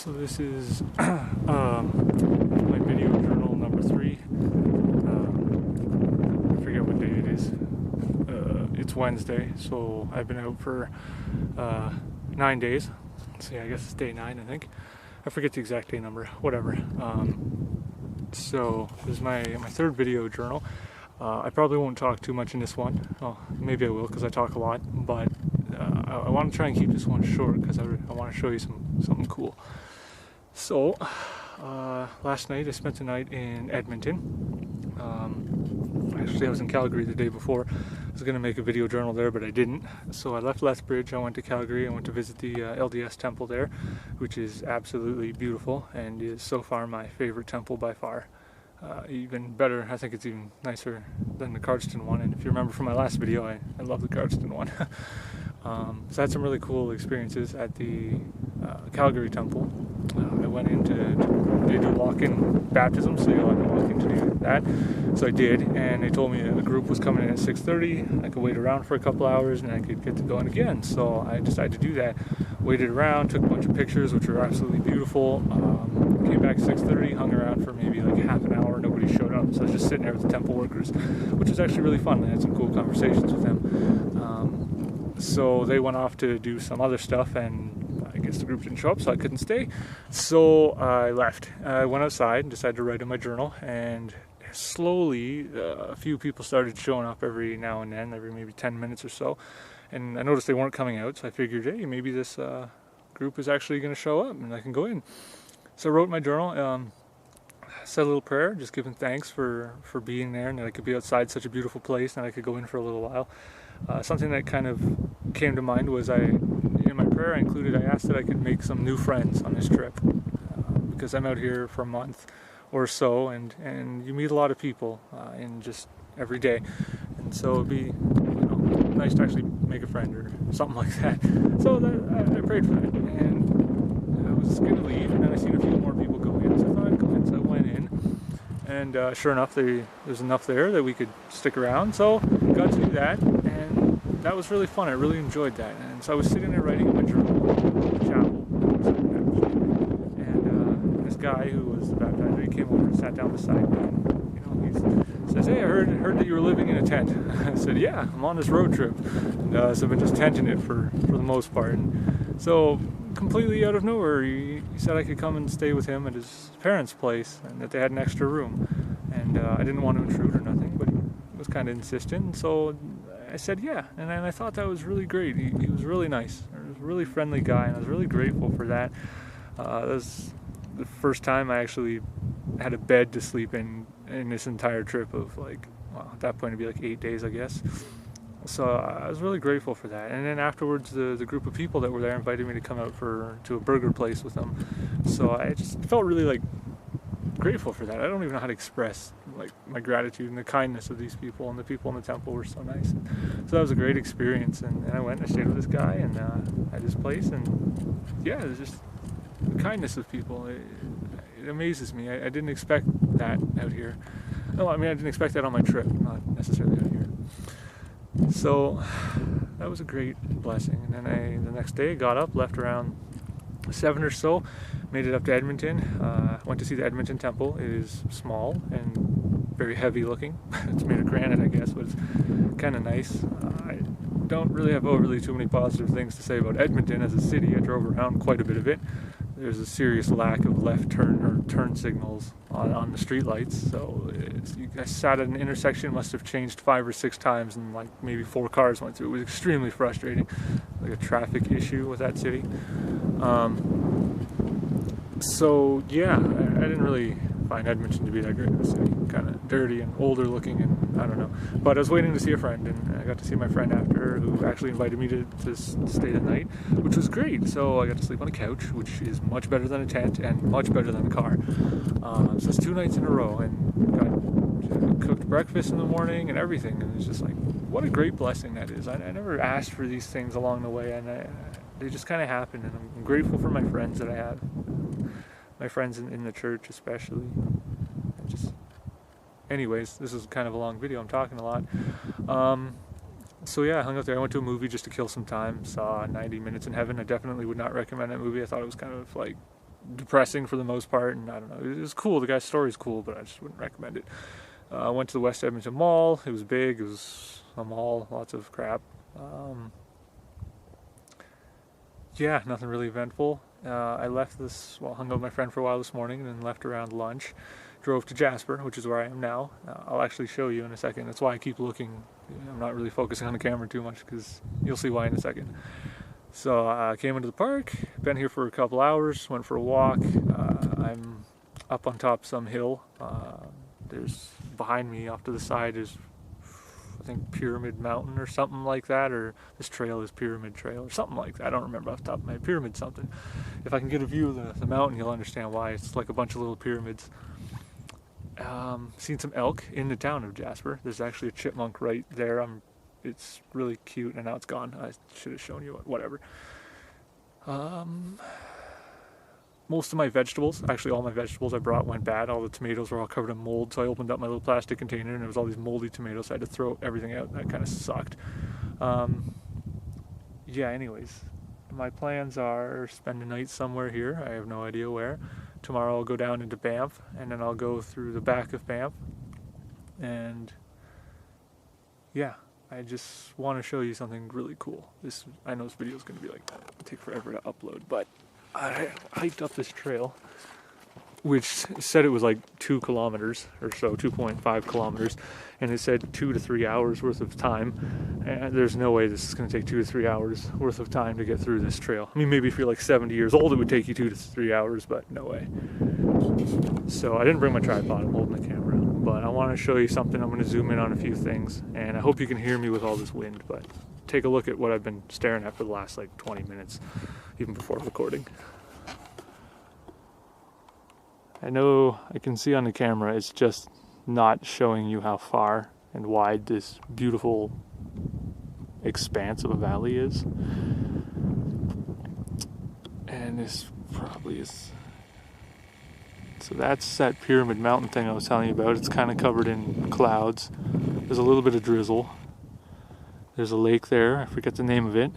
So this is my video journal number 3. I forget what day it is. It's Wednesday, so I've been out for 9 days. So yeah, I guess it's day 9, I think. I forget the exact day number, whatever. So this is my third video journal. I probably won't talk too much in this one. Well, maybe I will because I talk a lot, but I want to try and keep this one short because I want to show you something cool. So last night I spent the night in Edmonton. Actually I was in Calgary the day before. I was going to make a video journal there, but I didn't. So I left Lethbridge, I went to Calgary, I went to visit the LDS temple there, which is absolutely beautiful and is so far my favorite temple by far. Even better, I think it's even nicer than the Cardston one, and if you remember from my last video, I love the Cardston one. So I had some really cool experiences at the Calgary temple. I went in they do walk-in baptism, so you'll have to walk in to do that. So I did, and they told me a group was coming in at 6:30. I could wait around for a couple hours and I could get to going again. So I decided to do that. Waited around, took a bunch of pictures, which were absolutely beautiful. Came back 6:30, hung around for maybe like half an hour. Nobody showed up, so I was just sitting there with the temple workers, which was actually really fun. I had some cool conversations with them. So they went off to do some other stuff, and I guess the group didn't show up, so I couldn't stay. So I left. I went outside and decided to write in my journal, and slowly a few people started showing up every now and then, every maybe 10 minutes or so. And I noticed they weren't coming out, so I figured, hey, maybe this group is actually going to show up and I can go in. So I wrote in my journal, said a little prayer, just giving thanks for being there and that I could be outside such a beautiful place and I could go in for a little while. Something that kind of came to mind was in my prayer I asked that I could make some new friends on this trip, because I'm out here for a month or so, and you meet a lot of people in just every day, and so it'd be nice to actually make a friend or something like that. So I prayed for that, and I was going to leave, and then I seen a few more people go in, so I thought I'd go in. So I went in, and sure enough, there's enough there that we could stick around, so got to do that, and that was really fun. I really enjoyed that. And so I was sitting there writing in my journal in the chapel, and this guy who was the baptizer, he came over and sat down beside me, and he says, hey, I heard that you were living in a tent. I said, yeah, I'm on this road trip, and so I've been just tenting it for the most part. And so completely out of nowhere, he said I could come and stay with him at his parents' place, and that they had an extra room. And I didn't want to intrude or nothing, but he was kind of insistent, so I said yeah, and I thought that was really great. He was really nice. He was a really friendly guy, and I was really grateful for that. That was the first time I actually had a bed to sleep in this entire trip of at that point it'd be like 8 days, I guess. So I was really grateful for that. And then afterwards, the group of people that were there invited me to come out to a burger place with them. So I just felt really grateful for that. I don't even know how to express my gratitude and the kindness of these people, and the people in the temple were so nice. So that was a great experience, and I went and I stayed with this guy and at his place, and yeah, it was just the kindness of people. It amazes me. I didn't expect that out here. No, I mean I didn't expect that on my trip, not necessarily out here. So that was a great blessing. And then the next day I got up, left around 7 or so, made it up to Edmonton, went to see the Edmonton temple. It is small and very heavy looking. It's made of granite, I guess, but it's kind of nice. I don't really have overly too many positive things to say about Edmonton as a city. I drove around quite a bit of it. There's a serious lack of left turn or turn signals on the street lights, so I sat at an intersection, must have changed 5 or 6 times, and maybe 4 cars went through. It was extremely frustrating, like a traffic issue with that city. So yeah, I didn't really find Edmonton to be that great of a city. Kind of dirty and older looking, and I don't know. But I was waiting to see a friend, and I got to see my friend after, who actually invited me to stay the night, which was great. So I got to sleep on a couch, which is much better than a tent and much better than a car. So it's 2 nights in a row, and got cooked breakfast in the morning and everything, and it's just what a great blessing that is. I never asked for these things along the way, and they just kind of happened, and I'm grateful for my friends that I have. My friends in the church especially. Anyways, this is kind of a long video, I'm talking a lot. So yeah, I hung out there. I went to a movie just to kill some time, saw 90 Minutes in Heaven. I definitely would not recommend that movie. I thought it was kind of depressing for the most part, and I don't know, it was cool. The guy's story's cool, but I just wouldn't recommend it. I went to the West Edmonton Mall. It was big. It was a mall, lots of crap. Yeah, nothing really eventful. I left this, well, hung out with my friend for a while this morning and then left around lunch. Drove to Jasper, which is where I am now. I'll actually show you in a second. That's why I keep looking. I'm not really focusing on the camera too much because you'll see why in a second. So I came into the park, been here for a couple hours, went for a walk. I'm up on top of some hill. There's behind me off to the side is, I think, Pyramid Mountain or something like that, or this trail is Pyramid Trail or something like that. I don't remember off the top of my head. Pyramid something. If I can get a view of the mountain, you'll understand why. It's like a bunch of little pyramids. Seen some elk in the town of Jasper. There's actually a chipmunk right there. It's really cute, and now it's gone. I should have shown you, whatever. Most of my vegetables, actually all my vegetables I brought went bad. All the tomatoes were all covered in mold, so I opened up my little plastic container and there was all these moldy tomatoes, so I had to throw everything out. That kind of sucked. Yeah, anyways, my plans are spend the night somewhere here. I have no idea where. Tomorrow I'll go down into Banff, and then I'll go through the back of Banff. And yeah, I just want to show you something really cool. I know this video is going to be like, take forever to upload, but I hiked up this trail, which said it was like 2 kilometers or so, 2.5 kilometers, and it said 2 to 3 hours worth of time. And there's no way this is going to take 2 to 3 hours worth of time to get through this trail. I mean, maybe if you're like 70 years old, it would take you 2 to 3 hours, but no way. So I didn't bring my tripod, I'm holding the camera, but I want to show you something. I'm going to zoom in on a few things, and I hope you can hear me with all this wind, but take a look at what I've been staring at for the last like 20 minutes, even before recording. I know I can see on the camera it's just not showing you how far and wide this beautiful expanse of a valley is. And this probably is... So that's that Pyramid Mountain thing I was telling you about. It's kind of covered in clouds. There's a little bit of drizzle. There's a lake there. I forget the name of it.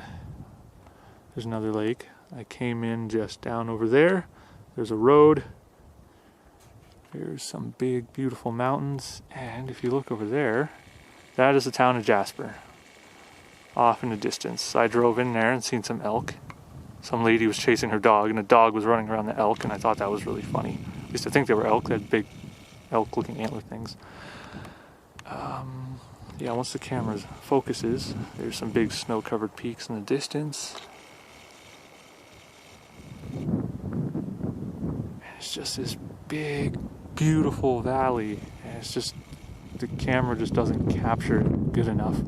There's another lake. I came in just down over there. There's a road. There's some big, beautiful mountains. And if you look over there, that is the town of Jasper. Off in the distance. I drove in there and seen some elk. Some lady was chasing her dog, and a dog was running around the elk, and I thought that was really funny. At least I think they were elk. They had big elk-looking antler things. Yeah, once the camera focuses, there's some big snow-covered peaks in the distance. And it's just this big, beautiful valley, and it's just, the camera just doesn't capture it good enough.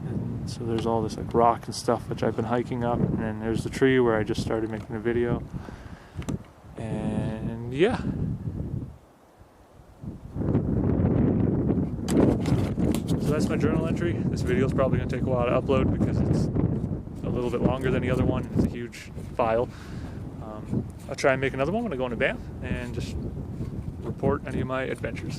And so there's all this like rock and stuff which I've been hiking up, and then there's the tree where I just started making a video. And yeah. So that's my journal entry. This video is probably going to take a while to upload because it's a little bit longer than the other one. It's a huge file. I'll try and make another one when I go into Banff and just report any of my adventures.